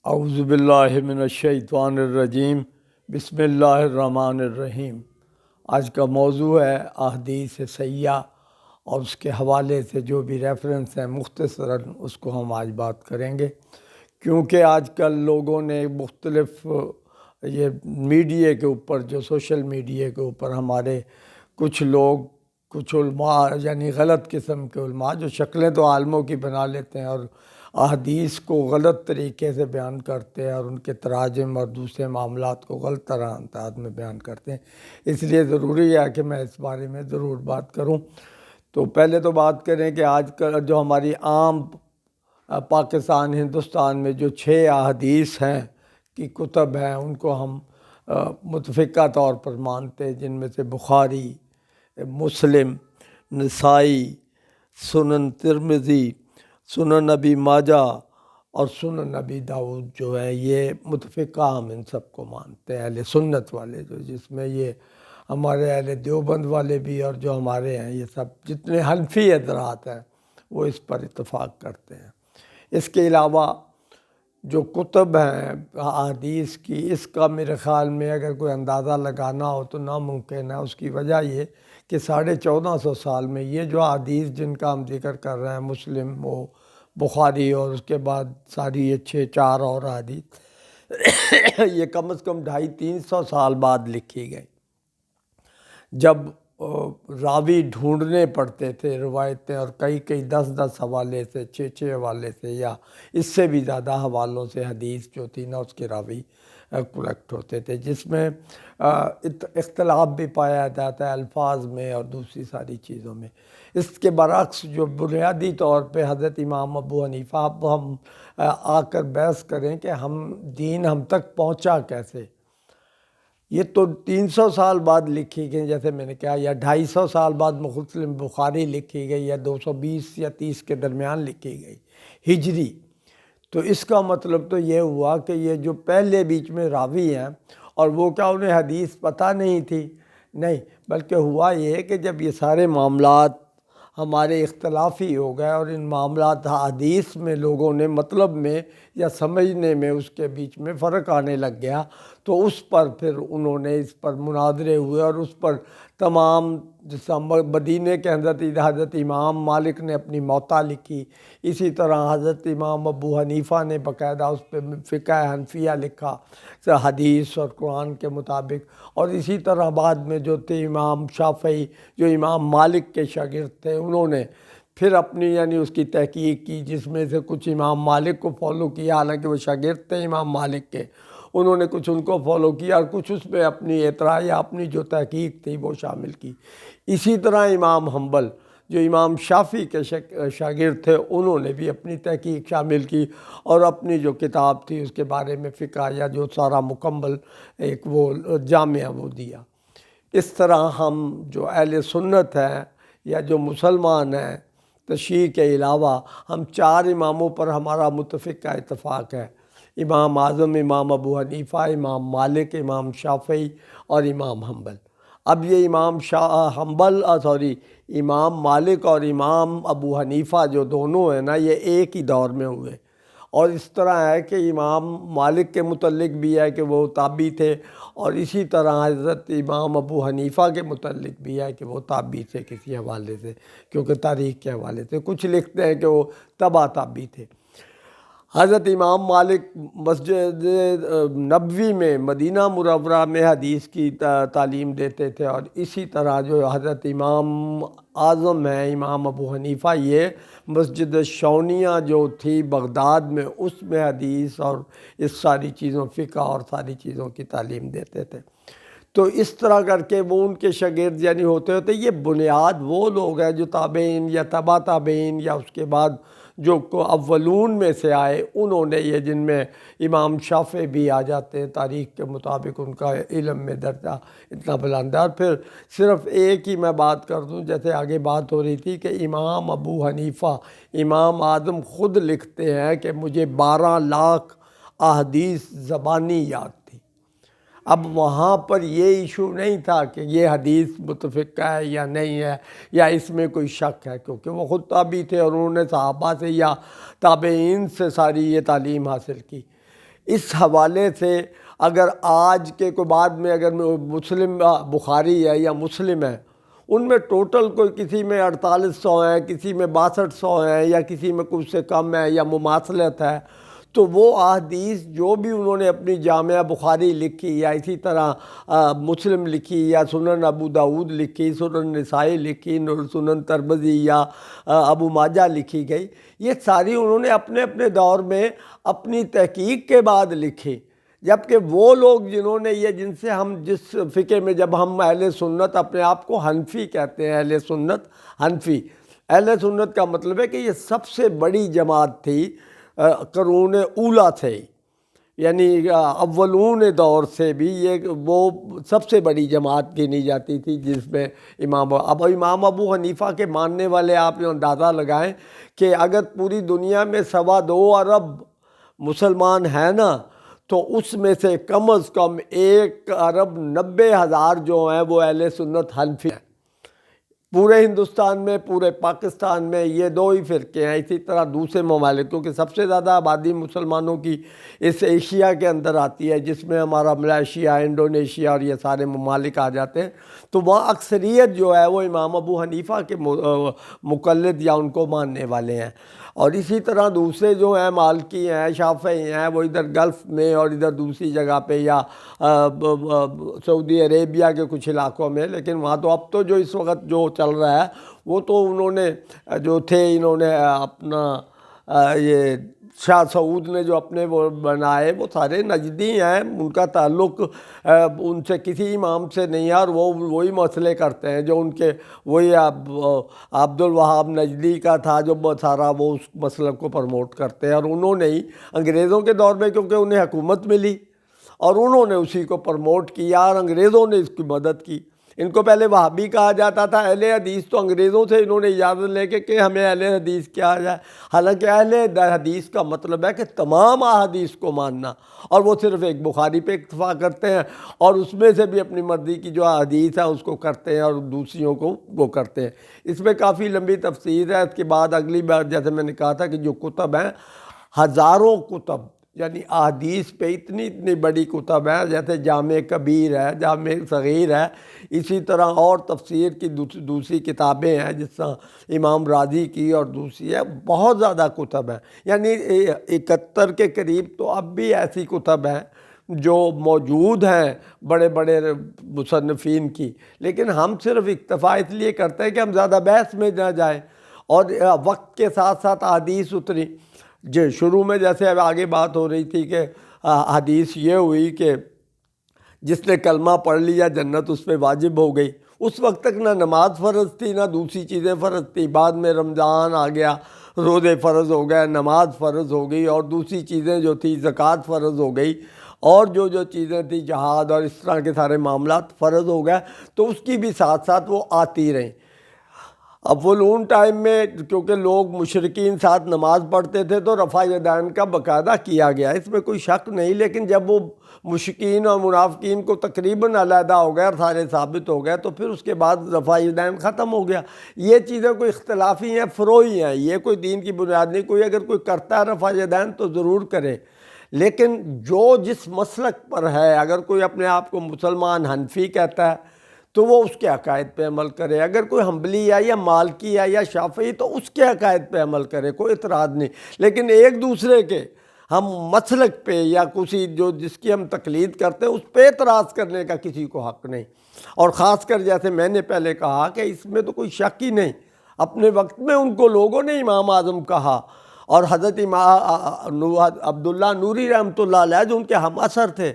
اعوذ باللہ من الشیطان الرجیم، بسم اللہ الرحمن الرحیم۔ آج کا موضوع ہے احادیث صحیحہ، اور اس کے حوالے سے جو بھی ریفرنس ہیں مختصراً اس کو ہم آج بات کریں گے، کیونکہ آج کل لوگوں نے مختلف یہ میڈیا کے اوپر، جو سوشل میڈیا کے اوپر ہمارے کچھ لوگ، کچھ علماء یعنی غلط قسم کے علماء جو شکلیں تو عالموں کی بنا لیتے ہیں اور احادیث کو غلط طریقے سے بیان کرتے ہیں، اور ان کے تراجم اور دوسرے معاملات کو غلط طرح انداز میں بیان کرتے ہیں۔ اس لیے ضروری ہے کہ میں اس بارے میں ضرور بات کروں۔ تو پہلے تو بات کریں کہ آج کل جو ہماری عام پاکستان ہندوستان میں جو 6 احادیث ہیں کی کتب ہیں، ان کو ہم متفقہ طور پر مانتے ہیں، جن میں سے بخاری، مسلم، نسائی، سنن ترمذی، سنن نبی ماجہ اور سنن نبی داؤد جو ہے، یہ متفقہ ہم ان سب کو مانتے ہیں، اہل سنت والے، جو جس میں یہ ہمارے اہل دیوبند والے بھی اور جو ہمارے ہیں، یہ سب جتنے حنفی حضرات ہیں وہ اس پر اتفاق کرتے ہیں۔ اس کے علاوہ جو کتب ہیں احادیث کی، اس کا میرے خیال میں اگر کوئی اندازہ لگانا ہو تو ناممکن ہے۔ اس کی وجہ یہ کہ 1450 سال میں یہ جو احادیث جن کا ہم ذکر کر رہے ہیں، مسلم ہو، بخاری، اور اس کے بعد ساری یہ 4 اور احادیث یہ کم از کم 250-300 سال بعد لکھی گئی، جب راوی ڈھونڈنے پڑتے تھے روایتیں، اور کئی 10 حوالے سے، 6 حوالے سے، یا اس سے بھی زیادہ حوالوں سے حدیث جو تھی نا، اس کے راوی کلیکٹ ہوتے تھے، جس میں اختلاف بھی پایا جاتا ہے الفاظ میں اور دوسری ساری چیزوں میں۔ اس کے برعکس جو بنیادی طور پہ حضرت امام ابو حنیفہ، اب ہم آ کر بحث کریں کہ دین ہم تک پہنچا کیسے۔ یہ تو 300 سال بعد لکھی گئی، جیسے میں نے کہا، یا 250 سال بعد مسلم بخاری لکھی گئی، یا 220 یا 30 کے درمیان لکھی گئی ہجری۔ تو اس کا مطلب تو یہ ہوا کہ یہ جو پہلے بیچ میں راوی ہیں، اور وہ کیا انہیں حدیث پتہ نہیں تھی؟ نہیں، بلکہ ہوا یہ کہ جب یہ سارے معاملات ہمارے اختلافی ہو گئے، اور ان معاملات حدیث میں لوگوں نے مطلب میں یا سمجھنے میں اس کے بیچ میں فرق آنے لگ گیا، تو اس پر پھر انہوں نے اس پر مناظرے ہوئے، اور اس پر تمام، جیسا مدینہ کے حضرت امام مالک نے اپنی موطا لکھی، اسی طرح حضرت امام ابو حنیفہ نے باقاعدہ اس پہ فقہ حنفیہ لکھا حدیث اور قرآن کے مطابق، اور اسی طرح بعد میں جو تھے امام شافعی، جو امام مالک کے شاگرد تھے، انہوں نے پھر اپنی یعنی اس کی تحقیق کی، جس میں سے کچھ امام مالک کو فالو کیا، حالانکہ وہ شاگرد تھے امام مالک کے، انہوں نے کچھ ان کو فالو کیا، اور کچھ اس میں اپنی اطراع یا اپنی جو تحقیق تھی وہ شامل کی۔ اسی طرح امام حنبل جو امام شافعی کے شاگرد تھے، انہوں نے بھی اپنی تحقیق شامل کی، اور اپنی جو کتاب تھی اس کے بارے میں فقہ یا جو سارا مکمل ایک وہ جامعہ وہ دیا۔ اس طرح ہم جو اہل سنت ہیں یا جو مسلمان ہیں، تشیع کے علاوہ ہم 4 اماموں پر ہمارا متفقہ اتفاق ہے: امام اعظم امام ابو حنیفہ، امام مالک، امام شافعی اور امام حنبل۔ اب یہ امام مالک اور امام ابو حنیفہ جو دونوں ہیں نا، یہ ایک ہی دور میں ہوئے، اور اس طرح ہے کہ امام مالک کے متعلق بھی ہے کہ وہ تابعی تھے، اور اسی طرح حضرت امام ابو حنیفہ کے متعلق بھی ہے کہ وہ تابعی تھے کسی حوالے سے، کیونکہ تاریخ کے حوالے سے کچھ لکھتے ہیں کہ وہ تبع تابعی تھے۔ حضرت امام مالک مسجد نبوی میں، مدینہ منورہ میں حدیث کی تعلیم دیتے تھے، اور اسی طرح جو حضرت امام اعظم ہیں امام ابو حنیفہ، یہ مسجد شونیہ جو تھی بغداد میں، اس میں حدیث اور اس ساری چیزوں، فقہ اور ساری چیزوں کی تعلیم دیتے تھے۔ تو اس طرح کر کے وہ ان کے شاگرد یعنی ہوتے یہ بنیاد وہ لوگ ہیں جو تابعین یا تبع تابعین یا اس کے بعد جو اولون میں سے آئے، انہوں نے یہ، جن میں امام شافعی بھی آ جاتے ہیں، تاریخ کے مطابق ان کا علم میں درجہ اتنا بلند ہے۔ اور پھر صرف ایک ہی میں بات کر دوں، جیسے آگے بات ہو رہی تھی کہ امام ابو حنیفہ، امام اعظم خود لکھتے ہیں کہ مجھے 12 لاکھ احادیث زبانی یاد تھی۔ اب وہاں پر یہ ایشو نہیں تھا کہ یہ حدیث متفقہ ہے یا نہیں ہے، یا اس میں کوئی شک ہے، کیونکہ وہ خود تابعی تھے، اور انہوں نے صحابہ سے یا تابعین سے ساری یہ تعلیم حاصل کی۔ اس حوالے سے اگر آج کے کوئی بعد میں اگر مسلم بخاری ہے یا مسلم ہے، ان میں ٹوٹل کوئی کسی میں 4800 ہیں، کسی میں 6200 ہیں، یا کسی میں کچھ سے کم ہے یا مماثلت ہے، تو وہ احادیث جو بھی انہوں نے اپنی جامعہ بخاری لکھی یا اسی طرح مسلم لکھی یا سنن ابو داود لکھی، سنن نسائی لکھی، سنن ترمذی یا ابو ماجہ لکھی گئی، یہ ساری انہوں نے اپنے اپنے دور میں اپنی تحقیق کے بعد لکھی۔ جبکہ وہ لوگ جنہوں نے یہ، جن سے ہم جس فقہ میں، جب ہم اہل سنت اپنے آپ کو حنفی کہتے ہیں، اہل سنت حنفی، اہل سنت کا مطلب ہے کہ یہ سب سے بڑی جماعت تھی قرون اولیٰ تھے، یعنی اولون دور سے بھی یہ وہ سب سے بڑی جماعت گنی جاتی تھی، جس میں امام ابو حنیفہ کے ماننے والے آپ یہ اندازہ لگائیں کہ اگر پوری دنیا میں 2.25 ارب مسلمان ہیں نا، تو اس میں سے کم از کم 1.90 ارب جو ہیں وہ اہل سنت حنفی ہیں۔ پورے ہندوستان میں، پورے پاکستان میں یہ 2 ہی فرقے ہیں۔ اسی طرح دوسرے ممالک، کیونکہ سب سے زیادہ آبادی مسلمانوں کی اس ایشیا کے اندر آتی ہے، جس میں ہمارا ملائیشیا، انڈونیشیا اور یہ سارے ممالک آ جاتے ہیں، تو وہاں اکثریت جو ہے وہ امام ابو حنیفہ کے مقلد یا ان کو ماننے والے ہیں۔ اور اسی طرح دوسرے جو ہیں مالکی ہیں، شافعی ہیں، وہ ادھر گلف میں اور ادھر دوسری جگہ پہ یا سعودی عربیہ کے کچھ علاقوں میں، لیکن وہاں تو اب تو جو اس وقت جو چل رہا ہے وہ تو انہوں نے جو تھے، انہوں نے اپنا یہ شاہ سعود نے جو اپنے وہ بنائے، وہ سارے نجدی ہیں، ان کا تعلق ان سے کسی امام سے نہیں ہے، اور وہ وہی مسئلے کرتے ہیں جو ان کے، وہی عبد الوہاب نجدی کا تھا جو سارا وہ اس مسلک کو پروموٹ کرتے ہیں، اور انہوں نے ہی انگریزوں کے دور میں، کیونکہ انہیں حکومت ملی اور انہوں نے اسی کو پروموٹ کیا، اور انگریزوں نے اس کی مدد کی۔ ان کو پہلے وہابی کہا جاتا تھا، اہل حدیث تو انگریزوں سے انہوں نے اجازت لے کے کہ ہمیں اہل حدیث کیا جائے، حالانکہ اہل حدیث کا مطلب ہے کہ تمام احادیث کو ماننا، اور وہ صرف ایک بخاری پہ اکتفا کرتے ہیں، اور اس میں سے بھی اپنی مرضی کی جو حدیث ہے اس کو کرتے ہیں، اور دوسریوں کو وہ کرتے ہیں۔ اس میں کافی لمبی تفسیر ہے۔ اس کے بعد اگلی بار جیسے میں نے کہا تھا کہ جو کتب ہیں، ہزاروں کتب، یعنی احادیث پہ اتنی بڑی کتب ہیں، جیسے جامع کبیر ہے، جامع صغیر ہے، اسی طرح اور تفسیر کی دوسری کتابیں ہیں، جس طرح امام راضی کی اور دوسری ہے، بہت زیادہ کتب ہیں، یعنی 71 کے قریب تو اب بھی ایسی کتب ہیں جو موجود ہیں بڑے بڑے مصنفین کی، لیکن ہم صرف اکتفا اس لیے کرتے ہیں کہ ہم زیادہ بحث میں نہ جائیں، اور وقت کے ساتھ ساتھ احادیث اتری۔ جو شروع میں جیسے اب آگے بات ہو رہی تھی کہ حدیث یہ ہوئی کہ جس نے کلمہ پڑھ لیا جنت اس پہ واجب ہو گئی، اس وقت تک نہ نماز فرض تھی نہ دوسری چیزیں فرض تھی، بعد میں رمضان آ گیا، روزے فرض ہو گئے، نماز فرض ہو گئی، اور دوسری چیزیں جو تھی زکوٰۃ فرض ہو گئی، اور جو چیزیں تھیں جہاد اور اس طرح کے سارے معاملات فرض ہو گئے، تو اس کی بھی ساتھ ساتھ وہ آتی رہیں۔ اب ان ٹائم میں کیونکہ لوگ مشرکین ساتھ نماز پڑھتے تھے تو رفع یدین کا باقاعدہ کیا گیا، اس میں کوئی شک نہیں، لیکن جب وہ مشرکین اور منافقین کو تقریباً علیحدہ ہو گئے اور سارے ثابت ہو گئے، تو پھر اس کے بعد رفع یدین ختم ہو گیا۔ یہ چیزیں کوئی اختلافی ہیں، فروعی ہیں، یہ کوئی دین کی بنیاد نہیں۔ کوئی اگر کوئی کرتا ہے رفع یدین تو ضرور کرے، لیکن جو جس مسلک پر ہے، اگر کوئی اپنے آپ کو مسلمان حنفی کہتا ہے تو وہ اس کے عقائد پہ عمل کرے، اگر کوئی حنبلی ہے یا مالکی ہے یا شافعی تو اس کے عقائد پہ عمل کرے، کوئی اعتراض نہیں، لیکن ایک دوسرے کے ہم مسلک پہ یا کسی جو جس کی ہم تقلید کرتے ہیں اس پہ اعتراض کرنے کا کسی کو حق نہیں۔ اور خاص کر جیسے میں نے پہلے کہا کہ اس میں تو کوئی شک ہی نہیں، اپنے وقت میں ان کو لوگوں نے امام اعظم کہا، اور حضرت عبداللہ نوری رحمۃ اللہ علیہ جو ان کے ہم اثر تھے،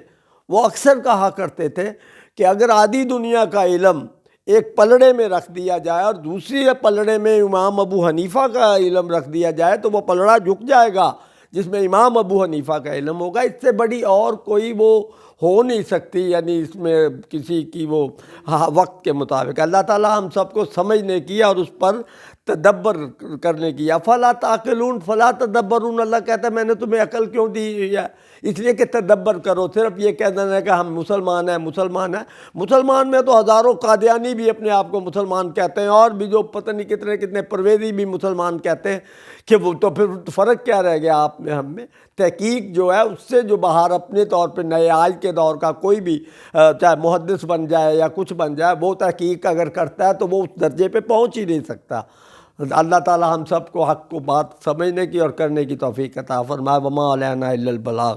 وہ اکثر کہا کرتے تھے کہ اگر آدھی دنیا کا علم ایک پلڑے میں رکھ دیا جائے اور دوسری پلڑے میں امام ابو حنیفہ کا علم رکھ دیا جائے تو وہ پلڑا جھک جائے گا جس میں امام ابو حنیفہ کا علم ہوگا، اس سے بڑی اور کوئی وہ ہو نہیں سکتی، یعنی اس میں کسی کی وہ وقت کے مطابق۔ اللہ تعالی ہم سب کو سمجھنے کی اور اس پر تدبر کرنے کی. افلا تعقلون فلا تدبرون، اللہ کہتا ہے میں نے تمہیں عقل کیوں دی ہے؟ اس لیے کہ تدبر کرو. صرف یہ کہہ دینا ہے کہ ہم مسلمان ہیں مسلمان ہیں. مسلمان میں تو ہزاروں قادیانی بھی اپنے آپ کو مسلمان کہتے ہیں، اور بھی جو پتہ نہیں کتنے کتنے پرویزی بھی مسلمان کہتے ہیں، کہ وہ تو پھر فرق کیا رہ گیا آپ میں ہم میں؟ تحقیق جو ہے اس سے جو باہر اپنے طور پہ نئے آج کے دور کا کوئی بھی چاہے محدث بن جائے یا کچھ بن جائے، وہ تحقیق اگر کرتا ہے تو وہ اس درجے پہ پہنچ ہی نہیں سکتا. اللہ تعالی ہم سب کو حق کو بات سمجھنے کی اور کرنے کی توفیق عطا فرمائے. وما علینا الا البلاغ.